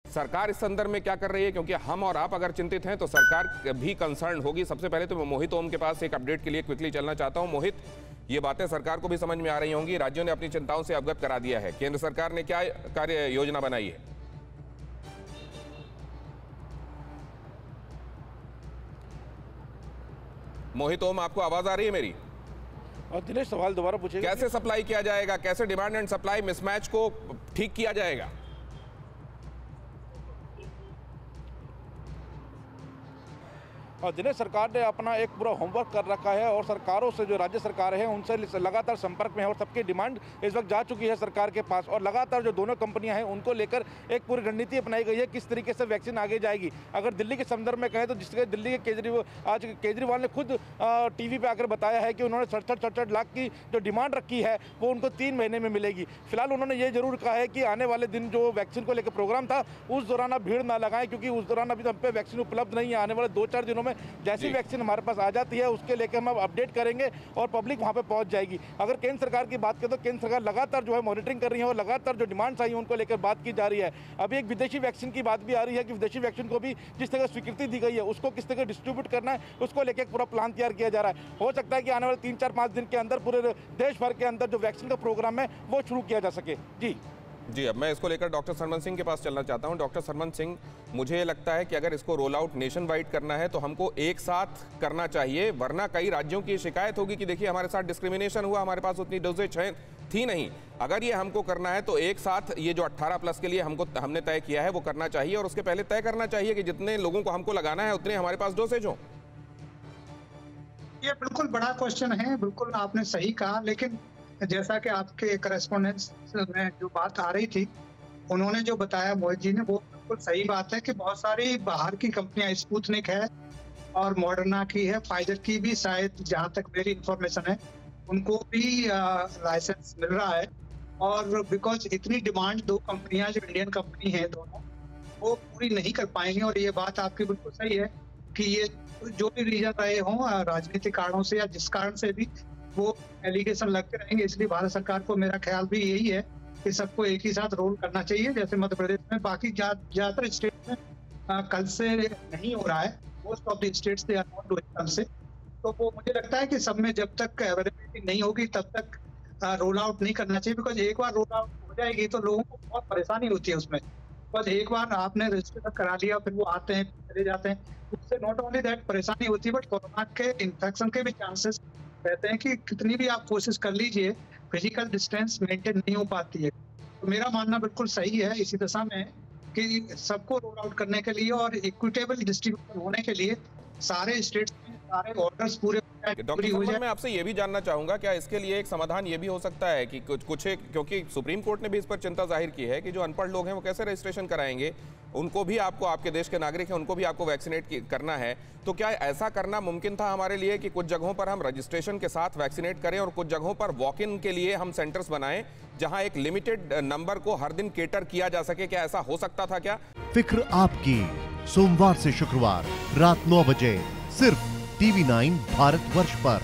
सरकार इस संदर्भ में क्या कर रही है, क्योंकि हम और आप अगर चिंतित हैं तो सरकार भी कंसर्न होगी। सबसे पहले तो मैं मोहित ओम के पास एक अपडेट के लिए क्विकली चलना चाहता हूं। मोहित, ये बातें सरकार को भी समझ में आ रही होंगी, राज्यों ने अपनी चिंताओं से अवगत करा दिया है, केंद्र सरकार ने क्या कार्य योजना बनाई है? मोहित ओम, आपको आवाज आ रही है मेरी? और दिनेश, सवाल दोबारा पूछिए। कैसे सप्लाई किया जाएगा, कैसे डिमांड एंड सप्लाई मिसमैच को ठीक किया जाएगा? और दिनेश, सरकार ने अपना एक पूरा होमवर्क कर रखा है और सरकारों से, जो राज्य सरकार है, उनसे लगातार संपर्क में है और सबकी डिमांड इस वक्त जा चुकी है सरकार के पास। और लगातार जो दोनों कंपनियां हैं उनको लेकर एक पूरी रणनीति अपनाई गई है किस तरीके से वैक्सीन आगे जाएगी। अगर दिल्ली के संदर्भ में कहें तो जिसके दिल्ली के केजरीवाल ने खुद टीवी पर आकर बताया है कि उन्होंने 67 लाख की जो डिमांड रखी है वो उनको 3 महीने में मिलेगी। फिलहाल उन्होंने ये जरूर कहा है कि आने वाले दिन जो वैक्सीन को लेकर प्रोग्राम था उस दौरान आप भीड़ ना लगाएं, क्योंकि उस दौरान अभी हम पे वैक्सीन उपलब्ध नहीं है। आने वाले 2-4 दिनों जैसी वैक्सीन हमारे पास आ जाती है उसके लेकर हम अब अपडेट करेंगे और पब्लिक वहां पे पहुंच जाएगी। अगर केंद्र सरकार की बात करें तो केंद्र सरकार लगातार जो है मॉनिटरिंग कर रही है और लगातार जो डिमांड्स आई हैं उनको लेकर बात की जा रही है। अभी एक विदेशी वैक्सीन की बात भी आ रही है कि विदेशी वैक्सीन को भी जिस तरह स्वीकृति दी गई है उसको किस तरह डिस्ट्रीब्यूट करना है उसको लेकर पूरा प्लान तैयार किया जा रहा है। हो सकता है कि आने वाले 3-4-5 दिन के अंदर पूरे देश भर के अंदर जो वैक्सीन का प्रोग्राम है वो शुरू किया जा सके। जी, अब मैं इसको लेकर डॉक्टर सरमन सिंह के पास चलना चाहता हूं। डॉक्टर सरमन सिंह, मुझे लगता है कि अगर इसको रोल आउट नेशन वाइड करना है तो हमको एक साथ करना चाहिए, वरना कई राज्यों की शिकायत होगी कि देखिए हमारे साथ डिस्क्रिमिनेशन हुआ, हमारे पास उतनी डोजेज थी नहीं। अगर ये हमको करना है तो एक साथ ये जो 18+ के लिए हमने तय किया है वो करना चाहिए, और उसके पहले तय करना चाहिए कि जितने लोगों को हमको लगाना है उतने हमारे पास डोजेज हो। ये बिल्कुल बड़ा क्वेश्चन है, बिल्कुल आपने सही कहा, लेकिन जैसा कि आपके करस्पॉन्डेंस में जो बात आ रही थी, उन्होंने जो बताया मोहित जी ने, वो बिल्कुल सही बात है कि बहुत सारी बाहर की कंपनियां, स्पुतनिक है और मॉडर्ना की है, फाइजर की भी शायद, जहां तक मेरी इंफॉर्मेशन है, उनको भी लाइसेंस मिल रहा है। और बिकॉज इतनी डिमांड 2 कंपनियां जो इंडियन कंपनी है दोनों, वो पूरी नहीं कर पाएंगे। और ये बात आपकी बिल्कुल सही है कि ये जो भी रीजन रहे हों, राजनीतिक कारणों से या जिस कारण से भी, वो एलिगेशन लगते रहेंगे। इसलिए भारत सरकार को, मेरा ख्याल भी यही है कि सबको एक ही साथ रोल करना चाहिए। जैसे मध्य प्रदेश में, बाकी ज्यादातर स्टेट में कल से नहीं हो रहा है, most of the states they are not doing कल से। तो वो मुझे लगता है कि सब में जब तक अवेलेबिलिटी नहीं होगी तब तक रोल आउट नहीं करना चाहिए। बिकॉज एक बार रोल आउट हो जाएगी तो लोगों को बहुत परेशानी होती है उसमें। बस एक बार आपने रजिस्ट्रेशन करा लिया, फिर वो आते हैं, चले जाते हैं, उससे नॉट ओनली दैट परेशानी होती है, बट कोरोना के इन्फेक्शन के भी चांसेस रहते हैं कि कितनी भी आप कोशिश कर लीजिए, फिजिकल डिस्टेंस मेंटेन नहीं हो पाती है। तो मेरा मानना बिल्कुल सही है इसी दिशा में कि सबको रोल आउट करने के लिए और इक्विटेबल डिस्ट्रीब्यूशन होने के लिए सारे स्टेट्स में सारे ऑर्डर्स पूरे। डॉक्टर सरमन, मैं आपसे ये भी जानना चाहूंगा, क्या इसके लिए एक समाधान ये भी हो सकता है कि कुछ क्योंकि सुप्रीम कोर्ट ने भी इस पर चिंता जाहिर की है कि जो अनपढ़ लोग हैं वो कैसे रजिस्ट्रेशन कराएंगे, उनको भी आपको, आपके देश के नागरिक हैं, उनको भी आपको वैक्सीनेट करना है। तो क्या ऐसा करना मुमकिन था हमारे लिए कि कुछ जगहों पर हम रजिस्ट्रेशन के साथ वैक्सीनेट करें और कुछ जगहों पर वॉक इन के लिए हम सेंटर्स बनाएं जहां एक लिमिटेड नंबर को हर दिन केटर किया जा सके? क्या ऐसा हो सकता था क्या? फिक्र आपकी, सोमवार से शुक्रवार रात 9 बजे सिर्फ TV9 भारतवर्ष पर।